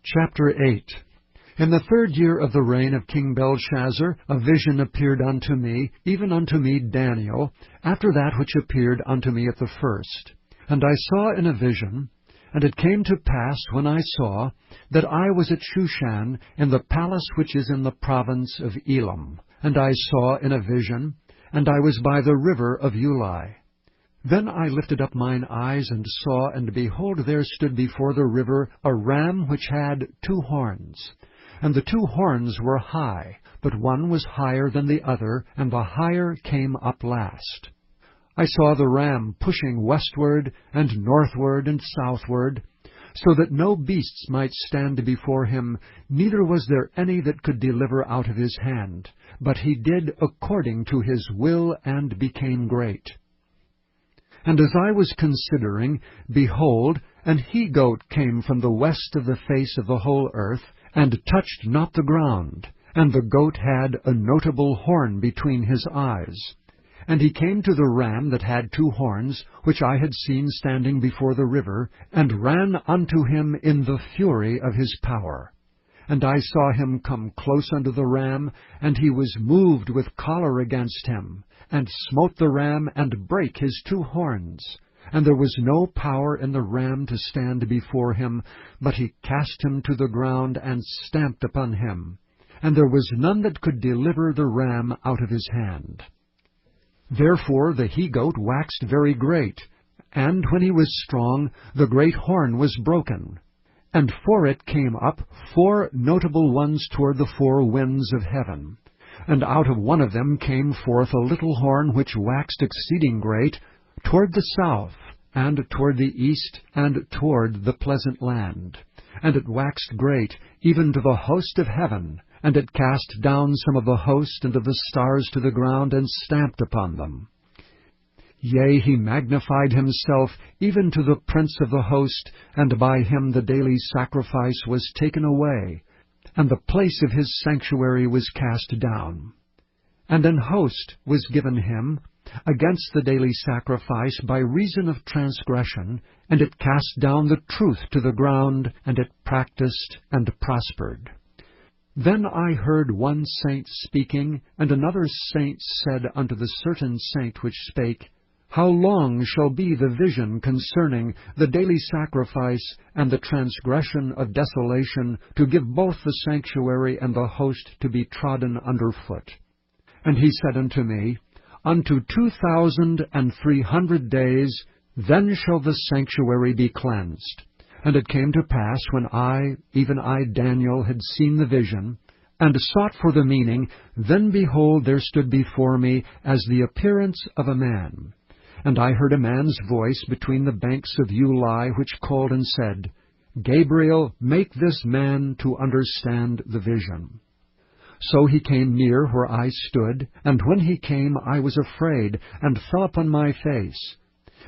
Chapter 8. In the 3rd year of the reign of King Belshazzar, a vision appeared unto me, even unto me Daniel, after that which appeared unto me at the first. And I saw in a vision, and it came to pass, when I saw, that I was at Shushan, in the palace which is in the province of Elam. And I saw in a vision, and I was by the river of Ulai. Then I lifted up mine eyes, and saw, and behold, there stood before the river a ram which had 2 horns. And the 2 horns were high, but one was higher than the other, and the higher came up last. I saw the ram pushing westward, and northward, and southward, so that no beasts might stand before him, neither was there any that could deliver out of his hand. But he did according to his will, and became great. And as I was considering, behold, an he-goat came from the west of the face of the whole earth, and touched not the ground. And the goat had a notable horn between his eyes. And he came to the ram that had 2 horns, which I had seen standing before the river, and ran unto him in the fury of his power. And I saw him come close unto the ram, and he was moved with choler against him, and smote the ram, and brake his 2 horns. And there was no power in the ram to stand before him, but he cast him to the ground, and stamped upon him. And there was none that could deliver the ram out of his hand. Therefore the he-goat waxed very great, and when he was strong, the great horn was broken. And for it came up 4 notable ones toward the 4 winds of heaven. And out of one of them came forth a little horn which waxed exceeding great, toward the south, and toward the east, and toward the pleasant land. And it waxed great, even to the host of heaven, and it cast down some of the host and of the stars to the ground, and stamped upon them. Yea, he magnified himself even to the prince of the host, and by him the daily sacrifice was taken away, and the place of his sanctuary was cast down. And an host was given him against the daily sacrifice by reason of transgression, and it cast down the truth to the ground, and it practiced and prospered. Then I heard one saint speaking, and another saint said unto the certain saint which spake, How long shall be the vision concerning the daily sacrifice and the transgression of desolation, to give both the sanctuary and the host to be trodden under foot? And he said unto me, Unto 2,300 days, then shall the sanctuary be cleansed. And it came to pass, when I, even I Daniel, had seen the vision, and sought for the meaning, then behold, there stood before me as the appearance of a man. And I heard a man's voice between the banks of Ulai, which called and said, Gabriel, make this man to understand the vision. So he came near where I stood, and when he came I was afraid, and fell upon my face.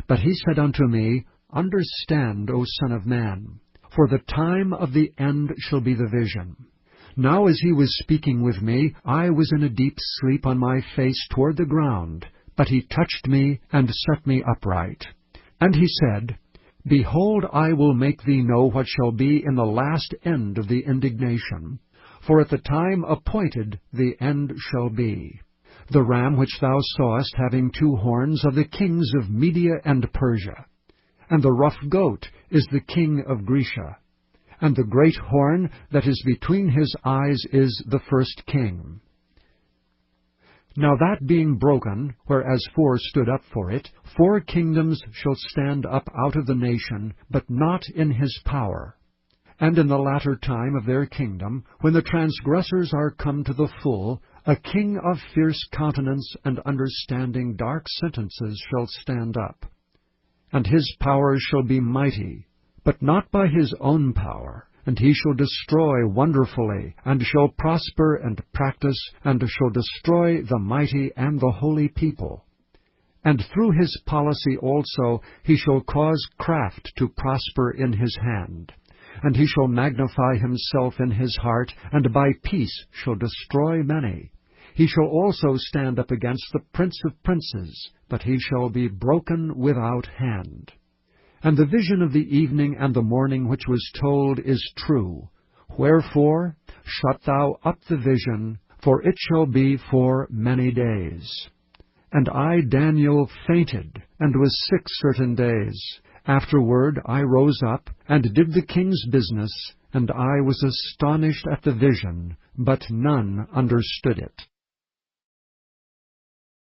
But he said unto me, Understand, O Son of Man, for the time of the end shall be the vision. Now as he was speaking with me, I was in a deep sleep on my face toward the ground, but he touched me, and set me upright. And he said, Behold, I will make thee know what shall be in the last end of the indignation. For at the time appointed the end shall be. The ram which thou sawest having 2 horns are the kings of Media and Persia. And the rough goat is the king of Grecia. And the great horn that is between his eyes is the first king. Now that being broken, whereas 4 stood up for it, 4 kingdoms shall stand up out of the nation, but not in his power. And in the latter time of their kingdom, when the transgressors are come to the full, a king of fierce countenance and understanding dark sentences shall stand up. And his power shall be mighty, but not by his own power. And he shall destroy wonderfully, and shall prosper and practice, and shall destroy the mighty and the holy people. And through his policy also he shall cause craft to prosper in his hand. And he shall magnify himself in his heart, and by peace shall destroy many. He shall also stand up against the prince of princes, but he shall be broken without hand. And the vision of the evening and the morning which was told is true. Wherefore shut thou up the vision, for it shall be for many days. And I, Daniel, fainted, and was sick certain days. Afterward I rose up, and did the king's business, and I was astonished at the vision, but none understood it.